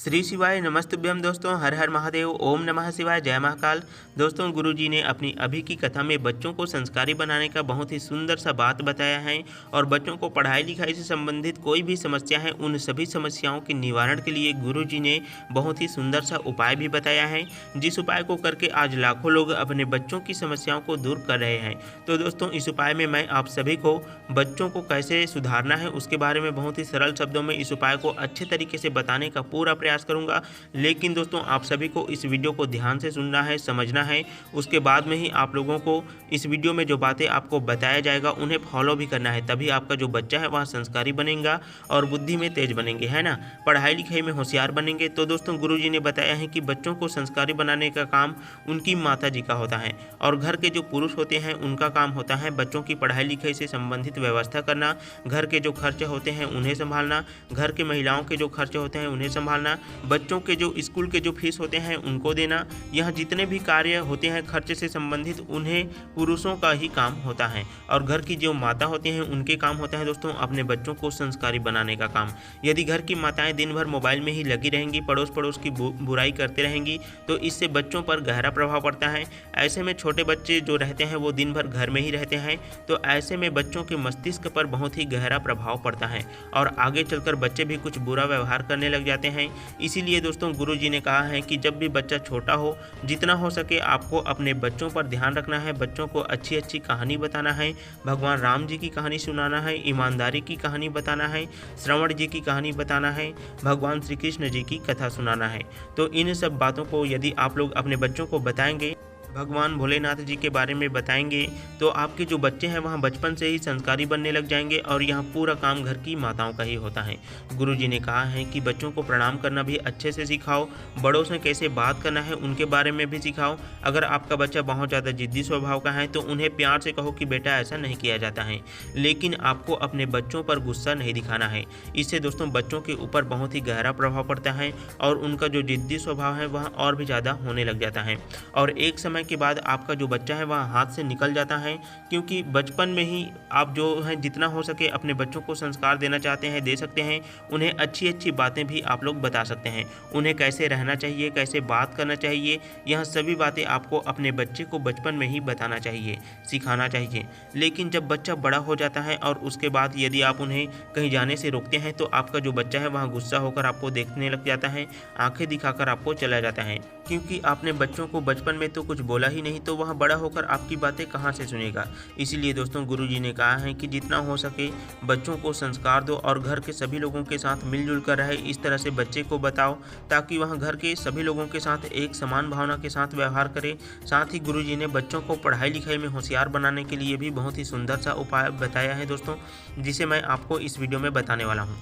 श्री शिवाय नमस्तुभ्यम दोस्तों, हर हर महादेव, ओम नमः शिवाय, जय महाकाल। दोस्तों, गुरुजी ने अपनी अभी की कथा में बच्चों को संस्कारी बनाने का बहुत ही सुंदर सा बात बताया है और बच्चों को पढ़ाई लिखाई से संबंधित कोई भी समस्या है उन सभी समस्याओं के निवारण के लिए गुरुजी ने बहुत ही सुंदर सा उपाय भी बताया है, जिस उपाय को करके आज लाखों लोग अपने बच्चों की समस्याओं को दूर कर रहे हैं। तो दोस्तों, इस उपाय में मैं आप सभी को बच्चों को कैसे सुधारना है उसके बारे में बहुत ही सरल शब्दों में इस उपाय को अच्छे तरीके से बताने का पूरा प्रयास करूंगा। लेकिन दोस्तों, आप सभी को इस वीडियो को ध्यान से सुनना है, समझना है। उसके बाद में ही आप लोगों को इस वीडियो में जो बातें आपको बताया जाएगा उन्हें फॉलो भी करना है, तभी आपका जो बच्चा है वह संस्कारी बनेगा और बुद्धि में तेज बनेंगे, है ना, पढ़ाई लिखाई में होशियार बनेंगे। तो दोस्तों, गुरुजी ने बताया है कि बच्चों को संस्कारी बनाने का काम उनकी माता जी का होता है और घर के जो पुरुष होते हैं उनका काम होता है बच्चों की पढ़ाई लिखाई से संबंधित व्यवस्था करना, घर के जो खर्चे होते हैं उन्हें संभालना, घर के महिलाओं के जो खर्चे होते हैं उन्हें संभालना, बच्चों के जो स्कूल के जो फीस होते हैं उनको देना। यह जितने भी कार्य होते हैं खर्चे से संबंधित उन्हें पुरुषों का ही काम होता है और घर की जो माता होती हैं उनके काम होता है दोस्तों अपने बच्चों को संस्कारी बनाने का काम। यदि घर की माताएं दिन भर मोबाइल में ही लगी रहेंगी, पड़ोस पड़ोस की बुराई करते रहेंगी, तो इससे बच्चों पर गहरा प्रभाव पड़ता है। ऐसे में छोटे बच्चे जो रहते हैं वो दिन भर घर में ही रहते हैं, तो ऐसे में बच्चों के मस्तिष्क पर बहुत ही गहरा प्रभाव पड़ता है और आगे चलकर बच्चे भी कुछ बुरा व्यवहार करने लग जाते हैं। इसीलिए दोस्तों, गुरुजी ने कहा है कि जब भी बच्चा छोटा हो, जितना हो सके आपको अपने बच्चों पर ध्यान रखना है, बच्चों को अच्छी अच्छी कहानी बताना है, भगवान राम जी की कहानी सुनाना है, ईमानदारी की कहानी बताना है, श्रवण जी की कहानी बताना है, भगवान श्री कृष्ण जी की कथा सुनाना है। तो इन सब बातों को यदि आप लोग अपने बच्चों को बताएंगे, भगवान भोलेनाथ जी के बारे में बताएंगे, तो आपके जो बच्चे हैं वहाँ बचपन से ही संस्कारी बनने लग जाएंगे और यहाँ पूरा काम घर की माताओं का ही होता है। गुरुजी ने कहा है कि बच्चों को प्रणाम करना भी अच्छे से सिखाओ, बड़ों से कैसे बात करना है उनके बारे में भी सिखाओ। अगर आपका बच्चा बहुत ज़्यादा जिद्दी स्वभाव का है तो उन्हें प्यार से कहो कि बेटा ऐसा नहीं किया जाता है, लेकिन आपको अपने बच्चों पर गुस्सा नहीं दिखाना है। इससे दोस्तों बच्चों के ऊपर बहुत ही गहरा प्रभाव पड़ता है और उनका जो जिद्दी स्वभाव है वह और भी ज़्यादा होने लग जाता है और एक समय के बाद आपका जो बच्चा है वह हाथ से निकल जाता है, क्योंकि बचपन में ही आप जो है जितना हो सके अपने बच्चों को संस्कार देना चाहते हैं दे सकते हैं। उन्हें अच्छी अच्छी बातें भी आप लोग बता सकते हैं, उन्हें कैसे रहना चाहिए, कैसे बात करना चाहिए, यह सभी बातें आपको अपने बच्चे को बचपन में ही बताना चाहिए, सिखाना चाहिए। लेकिन जब बच्चा बड़ा हो जाता है और उसके बाद यदि आप उन्हें कहीं जाने से रोकते हैं तो आपका जो बच्चा है वहाँ गुस्सा होकर आपको देखने लग जाता है, आंखें दिखाकर आपको चला जाता है, क्योंकि आपने बच्चों को बचपन में तो कुछ बोला ही नहीं, तो वह बड़ा होकर आपकी बातें कहाँ से सुनेगा। इसीलिए दोस्तों, गुरुजी ने कहा है कि जितना हो सके बच्चों को संस्कार दो और घर के सभी लोगों के साथ मिलजुल कर रहे, इस तरह से बच्चे को बताओ ताकि वह घर के सभी लोगों के साथ एक समान भावना के साथ व्यवहार करे। साथ ही गुरुजी ने बच्चों को पढ़ाई लिखाई में होशियार बनाने के लिए भी बहुत ही सुंदर सा उपाय बताया है दोस्तों, जिसे मैं आपको इस वीडियो में बताने वाला हूँ।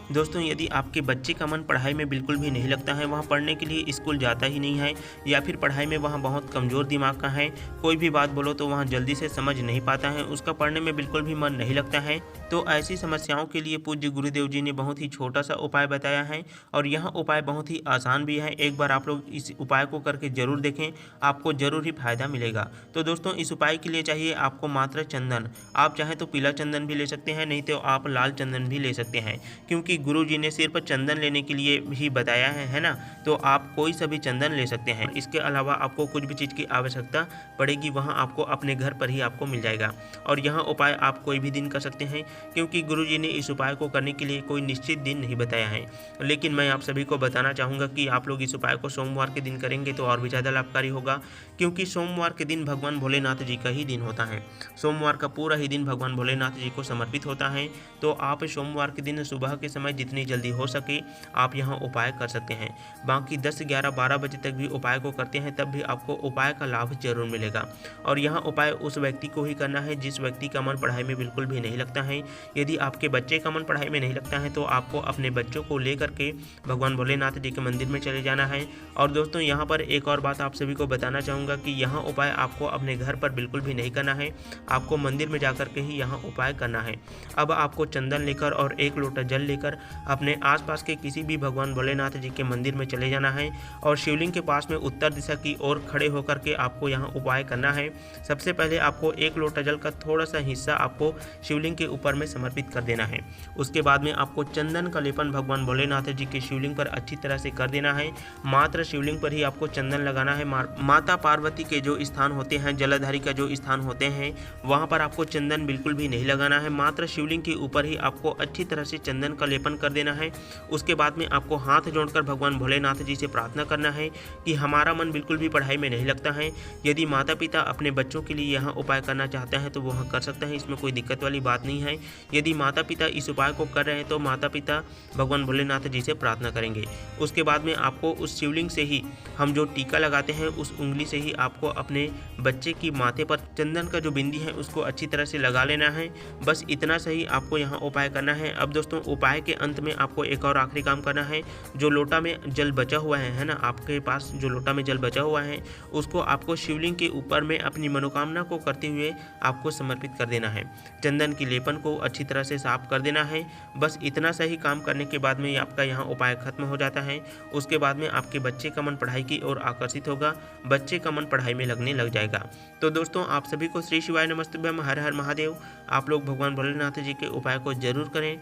दोस्तों, यदि आपके बच्चे का मन पढ़ाई में बिल्कुल भी नहीं लगता है, वहाँ पढ़ने के लिए स्कूल जाता ही नहीं है या फिर पढ़ाई में वहाँ बहुत कमज़ोर दिमाग का है, कोई भी बात बोलो तो वहाँ जल्दी से समझ नहीं पाता है, उसका पढ़ने में बिल्कुल भी मन नहीं लगता है, तो ऐसी समस्याओं के लिए पूज्य गुरुदेव जी ने बहुत ही छोटा सा उपाय बताया है और यह उपाय बहुत ही आसान भी है। एक बार आप लोग इस उपाय को करके ज़रूर देखें, आपको ज़रूर ही फायदा मिलेगा। तो दोस्तों, इस उपाय के लिए चाहिए आपको मात्र चंदन। आप चाहें तो पीला चंदन भी ले सकते हैं, नहीं तो आप लाल चंदन भी ले सकते हैं, क्योंकि गुरुजी ने सिर्फ चंदन लेने के लिए ही बताया है ना, तो आप कोई सा भी चंदन ले सकते हैं। इसके अलावा आपको कुछ भी चीज़ की आवश्यकता पड़ेगी वहाँ आपको अपने घर पर ही आपको मिल जाएगा और यह उपाय आप कोई भी दिन कर सकते हैं, क्योंकि गुरुजी ने इस उपाय को करने के लिए कोई निश्चित दिन नहीं बताया है। लेकिन मैं आप सभी को बताना चाहूँगा कि आप लोग इस उपाय को सोमवार के दिन करेंगे तो और भी ज़्यादा लाभकारी होगा, क्योंकि सोमवार के दिन भगवान भोलेनाथ जी का ही दिन होता है। सोमवार का पूरा ही दिन भगवान भोलेनाथ जी को समर्पित होता है, तो आप सोमवार के दिन सुबह के समय जितनी जल्दी हो सके आप यहाँ उपाय कर सकते हैं। बाकी 10, 11, 12 बजे तक भी उपाय को करते हैं तब भी आपको उपाय का लाभ जरूर मिलेगा। और यहाँ उपाय उस व्यक्ति को ही करना है जिस व्यक्ति का मन पढ़ाई में बिल्कुल भी नहीं लगता है। यदि आपके बच्चे का मन पढ़ाई में नहीं लगता है तो आपको अपने बच्चों को लेकर के भगवान भोलेनाथ जी के मंदिर में चले जाना है। और दोस्तों, यहाँ पर एक और बात आप सभी को बताना चाहूँगा कि यहाँ उपाय आपको अपने घर पर बिल्कुल भी नहीं करना है, आपको मंदिर में जाकर के ही यहाँ उपाय करना है। अब आपको चंदन लेकर और 1 लोटा जल लेकर कर अपने आसपास के किसी भी भगवान भोलेनाथ जी के मंदिर में चले जाना है और शिवलिंग के पास में उत्तर दिशा की ओर खड़े होकर के आपको यहाँ उपाय करना है। सबसे पहले आपको 1 लोटा जल का थोड़ा सा हिस्सा आपको शिवलिंग के ऊपर में समर्पित कर देना है। उसके बाद में आपको चंदन का लेपन भगवान भोलेनाथ जी के शिवलिंग पर अच्छी तरह से कर देना है। मात्र शिवलिंग पर ही आपको चंदन लगाना है। माता पार्वती के जो स्थान होते हैं, जलाधारी का जो स्थान होते हैं, वहाँ पर आपको चंदन बिल्कुल भी नहीं लगाना है। मात्र शिवलिंग के ऊपर ही आपको अच्छी तरह से चंदन का लेपन कर देना है। उसके बाद में आपको हाथ जोड़कर भगवान भोलेनाथ जी से प्रार्थना करना है कि हमारा मन बिल्कुल भी पढ़ाई में नहीं लगता है। यदि माता पिता अपने बच्चों के लिए यहाँ उपाय करना चाहते हैं तो वह कर सकते हैं, इसमें कोई दिक्कत वाली बात नहीं है। यदि माता पिता इस उपाय को कर रहे हैं तो माता पिता भगवान भोलेनाथ जी से प्रार्थना करेंगे। उसके बाद में आपको उस शिवलिंग से ही हम जो टीका लगाते हैं उस उंगली से ही आपको अपने बच्चे की माथे पर चंदन का जो बिंदी है उसको अच्छी तरह से लगा लेना है। बस इतना सही आपको यहाँ उपाय करना है। अब दोस्तों उपाय के अंत में आपको एक और आखिरी काम करना है। जो लोटा में जल बचा हुआ है ना, आपके पास जो लोटा में जल बचा हुआ है उसको आपको शिवलिंग के ऊपर में अपनी मनोकामना को करते हुए आपको समर्पित कर देना है। चंदन की लेपन को अच्छी तरह से साफ कर देना है। बस इतना सही काम करने के बाद में आपका यहाँ उपाय खत्म हो जाता है। उसके बाद में आपके बच्चे का मन पढ़ाई की ओर आकर्षित होगा, बच्चे का मन पढ़ाई में लगने लग जाएगा। तो दोस्तों आप सभी को श्री शिवाय नमस्तुभ्यम, हर हर महादेव। आप लोग भगवान भोलेनाथ जी के उपाय को जरूर करें।